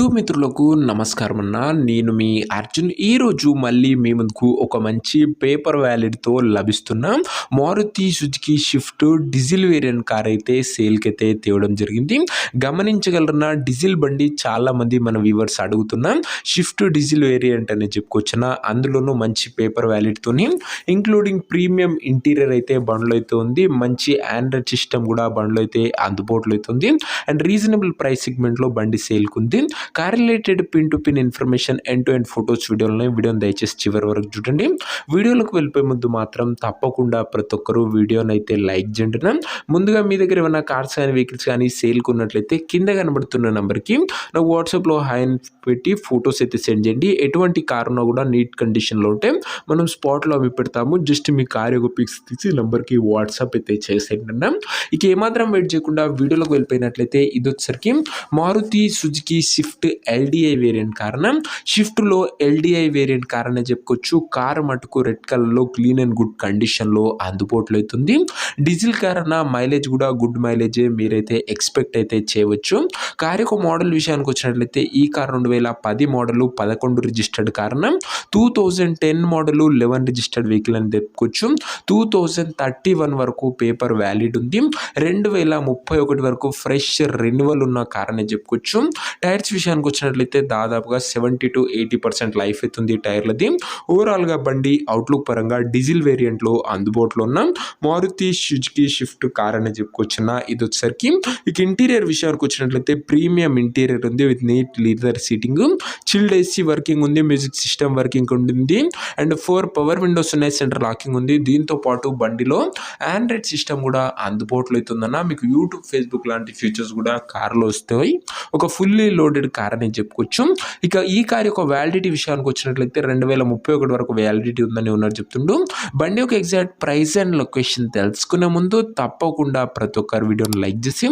YouTube మిత్రులకు నమస్కారం అన్న. నేను మీ అర్జున్. ఈరోజు మళ్ళీ మీ ముందుకు ఒక మంచి పేపర్ వ్యాలిడ్తో లభిస్తున్న Maruti Suzuki Swift diesel variant car అయితే సేల్కి అయితే తేవడం జరిగింది. గమనించగలరన్న, డీజిల్ బండి చాలామంది మన వ్యూవర్స్ అడుగుతున్న షిఫ్ట్ డీజిల్ వేరియంట్ అని చెప్పుకోవచ్చున. అందులోనూ మంచి పేపర్ వ్యాలిడ్తోని ఇంక్లూడింగ్ ప్రీమియం ఇంటీరియర్ అయితే బండ్లో అయితే ఉంది. మంచి ఆండ్రాయిడ్ సిస్టమ్ కూడా బండ్లో అయితే అందుబాటులో అయితే ఉంది. అండ్ రీజనబుల్ ప్రైస్ సెగ్మెంట్లో బండి సేల్కి ఉంది. Car related pin to pin information, end to end photos వీడియోని దయచేసి చివరి వరకు చూడండి. వీడియోలకు వెళ్ళిపోయే ముందు మాత్రం తప్పకుండా ప్రతి ఒక్కరూ వీడియోని అయితే లైక్ చేయండి. ముందుగా మీ దగ్గర ఏమైనా కార్స్ కానీ వెహికల్స్ కానీ సేల్కి ఉన్నట్లయితే కింద కనబడుతున్న నెంబర్కి నాకు వాట్సాప్లో హాయ్ అని పెట్టి ఫొటోస్ అయితే సెండ్ చేయండి. ఎటువంటి కార్ ఉన్నా కూడా నీట్ కండిషన్లో ఉంటే మనం స్పాట్లో అవి పెడతాము. జస్ట్ మీ కార్ యొక్క పిక్స్ తీసి నెంబర్కి వాట్సాప్ అయితే చేసేయండి. ఇక ఏమాత్రం వెయిట్ చేయకుండా వీడియోలోకి వెళ్ళిపోయినట్లయితే ఇది వచ్చేసరికి Maruti Suzuki Swift LDI variant కారణం. షిఫ్ట్లో ఎల్డిఐ వేరియంట్ కార్ అనే చెప్పుకోవచ్చు. కార్ మటుకు రెడ్ కలర్లో క్లీన్ అండ్ గుడ్ కండిషన్లో అందుబాటులో అవుతుంది. డీజిల్ కార్ అన్న మైలేజ్ కూడా గుడ్ మైలేజే మీరైతే ఎక్స్పెక్ట్ అయితే చేయవచ్చు. కార్ యొక్క మోడల్ విషయానికి వచ్చినట్లయితే ఈ కార్ 2010 మోడల్ 11 రిజిస్టర్డ్ కారణం. 2010 మోడల్ 11 రిజిస్టర్డ్ వెహికల్ అని చెప్పుకోవచ్చు. 2031 వరకు పేపర్ వ్యాలిడ్ ఉంది. 2031 వరకు ఫ్రెష్ రెన్యువల్ ఉన్న కార్ అని చెప్పుకోవచ్చు. టైర్స్ విషయానికి వచ్చినట్లయితే దాదాపుగా 70 to 80% లైఫ్ అవుతుంది టైర్లది. ఓవరాల్గా బండి అవుట్లుక్ పరంగా డీజిల్ వేరియంట్లో అందుబాటులో ఉన్న మారుతి సుజుకి షిఫ్ట్ కార్ అని చెప్పుకోవచ్చున్న. ఇది వచ్చేసరికి ఇక ఇంటీరియర్ విషయానికి వచ్చినట్లయితే ప్రీమియం ఇంటీరియర్ ఉంది with neat leather seating, chilled AC working ఉంది, మ్యూజిక్ సిస్టమ్ వర్కింగ్ ఉంటుంది అండ్ 4 పవర్ విండోస్ ఉన్నాయి, సెంటర్ లాకింగ్ ఉంది. దీంతో పాటు బండిలో ఆండ్రాయిడ్ సిస్టమ్ కూడా అందుబాటులో అవుతుందన్న. మీకు యూట్యూబ్, ఫేస్బుక్ లాంటి ఫీచర్స్ కూడా కార్లో వస్తాయి. ఒక ఫుల్లీ లోడెడ్ కార్ అని చెప్పుకోవచ్చు. ఇక ఈ కార్ యొక్క వ్యాలిడిటీ విషయానికి వచ్చినట్లయితే 2031 వరకు వ్యాలిడిటీ ఉందని ఉన్నారు చెప్తుండు. బండి యొక్క ఎగ్జాక్ట్ ప్రైస్ అండ్ లొకేషన్ తెలుసుకునే ముందు తప్పకుండా ప్రతి ఒక్కరు వీడియోని లైక్ చేసి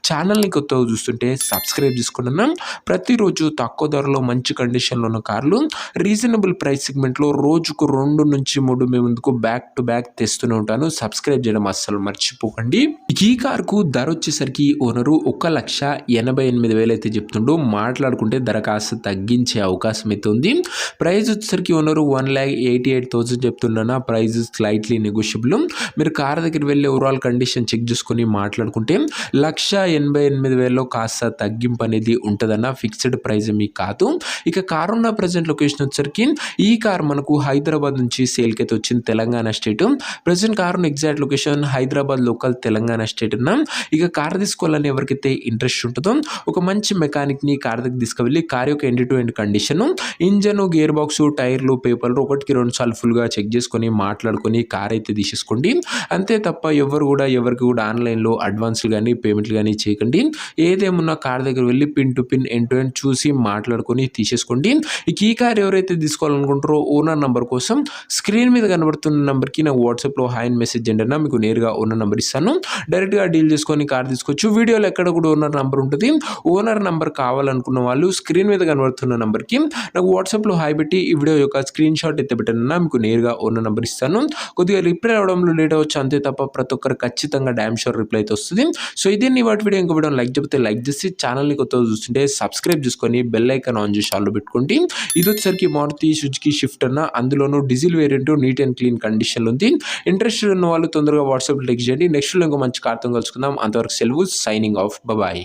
ఛానల్ని కొత్తగా చూస్తుంటే సబ్స్క్రైబ్ చేసుకున్నాం. ప్రతిరోజు తక్కువ ధరలో మంచి కండిషన్లో ఉన్న కార్లు రీజనబుల్ ప్రైస్ సెగ్మెంట్లో రోజుకు 2 నుంచి 3 మీ ముందుకు బ్యాక్ టు బ్యాక్ తెస్తూనే ఉంటాను. సబ్స్క్రైబ్ చేయడం అస్సలు మర్చిపోకండి. ఈ కార్కు ధర వచ్చేసరికి ఓనరు 1,88,000 అయితే చెప్తుండు. మాట్లాడుకుంటే ధర కాస్త తగ్గించే అవకాశం అయితే ఉంది. ప్రైస్ వచ్చేసరికి ఓనరు 1,88,000 చెప్తున్నా. Price slightly negotiable. మీరు కార్ దగ్గర వెళ్ళి ఓవరాల్ కండిషన్ చెక్ చేసుకొని మాట్లాడుకుంటే 1,88,000లో కాస్త తగ్గింపు అనేది ఉంటుందన్న. ఫిక్స్డ్ ప్రైజ్ మీకు కాదు. ఇక కార్ ఉన్న ప్రజెంట్ లొకేషన్ వచ్చేసరికి ఈ కార్ మనకు హైదరాబాద్ నుంచి సేల్కి అయితే వచ్చింది, తెలంగాణ స్టేట్. ప్రజెంట్ కార్ ఉన్న exact location Hyderabad local, Telangana state అన్న. ఇక కార్ తీసుకోవాలని ఎవరికైతే ఇంట్రెస్ట్ ఉంటుందో ఒక మంచి మెకానిక్ని కార్ దగ్గర తీసుకువెళ్ళి కార్ యొక్క end to end condition, engine, gear box, టైర్లు, పేపర్లు 1కి 2 సార్లు ఫుల్గా చెక్ చేసుకొని మాట్లాడుకొని కార్ అయితే తీసేసుకోండి. అంతే తప్ప ఎవరికి కూడా ఆన్లైన్లో అడ్వాన్స్లు కానీ పేమెంట్లు కానీ చేయకండి. ఏదేమున్నా కార్ దగ్గర వెళ్ళి pin to pin, end to end చూసి మాట్లాడుకొని తీసేసుకోండి. ఇక ఈ కార్ ఎవరైతే తీసుకోవాలనుకుంటారో ఓనర్ నెంబర్ కోసం స్క్రీన్ మీద కనబడుతున్న నెంబర్కి నాకు వాట్సాప్లో హాయ్ అని మెసేజ్ చేయండి అన్న. మీకు నేరుగా ఓనర్ నెంబర్ ఇస్తాను. డైరెక్ట్గా డీల్ చేసుకొని కార్ తీసుకోవచ్చు. వీడియోలో ఎక్కడ కూడా ఓనర్ నెంబర్ ఉంటుంది. ఓనర్ నెంబర్ కావాలనుకున్న వాళ్ళు స్క్రీన్ మీద కనబడుతున్న నెంబర్కి నాకు వాట్సాప్లో హాయ్ పెట్టి ఈ వీడియో యొక్క స్క్రీన్ షాట్ అయితే పెట్టానన్నా. మీకు నేరుగా ఓనర్ నెంబర్ ఇస్తాను. కొద్దిగా రిప్లై అవడంలో లేట్ అవ్వచ్చు అంతే తప్ప ప్రతి ఒక్కరు ఖచ్చితంగా డ్యామ్ షూర్ రిప్లై అయితే వస్తుంది. సో ఇదే నీ వాటి వీడియో. ఇంకో వీడియో లైక్ చెప్తే లైక్ చేసి ఛానల్ని కొత్తగా చూస్తుంటే సబ్స్క్రైబ్ చేసుకొని బెల్ ఐకాన్ ఆన్ చేసి ఆల్లో పెట్టుకోండి. ఇది వచ్చేసరికి మారుతి సుజుకి షిఫ్ట్ అన్న. అందులోనూ diesel variant neat and clean కండిషన్లో ఉంది. ఇంట్రెస్టెడ్ ఉన్న వాళ్ళు తొందరగా వాట్సాప్ టెక్స్ట్ చేయండి. నెక్స్ట్ ఇంకో మంచి కార్తో కలుసుకుందాం. అంతవరకు సెలవు. Signing off. బాయ్.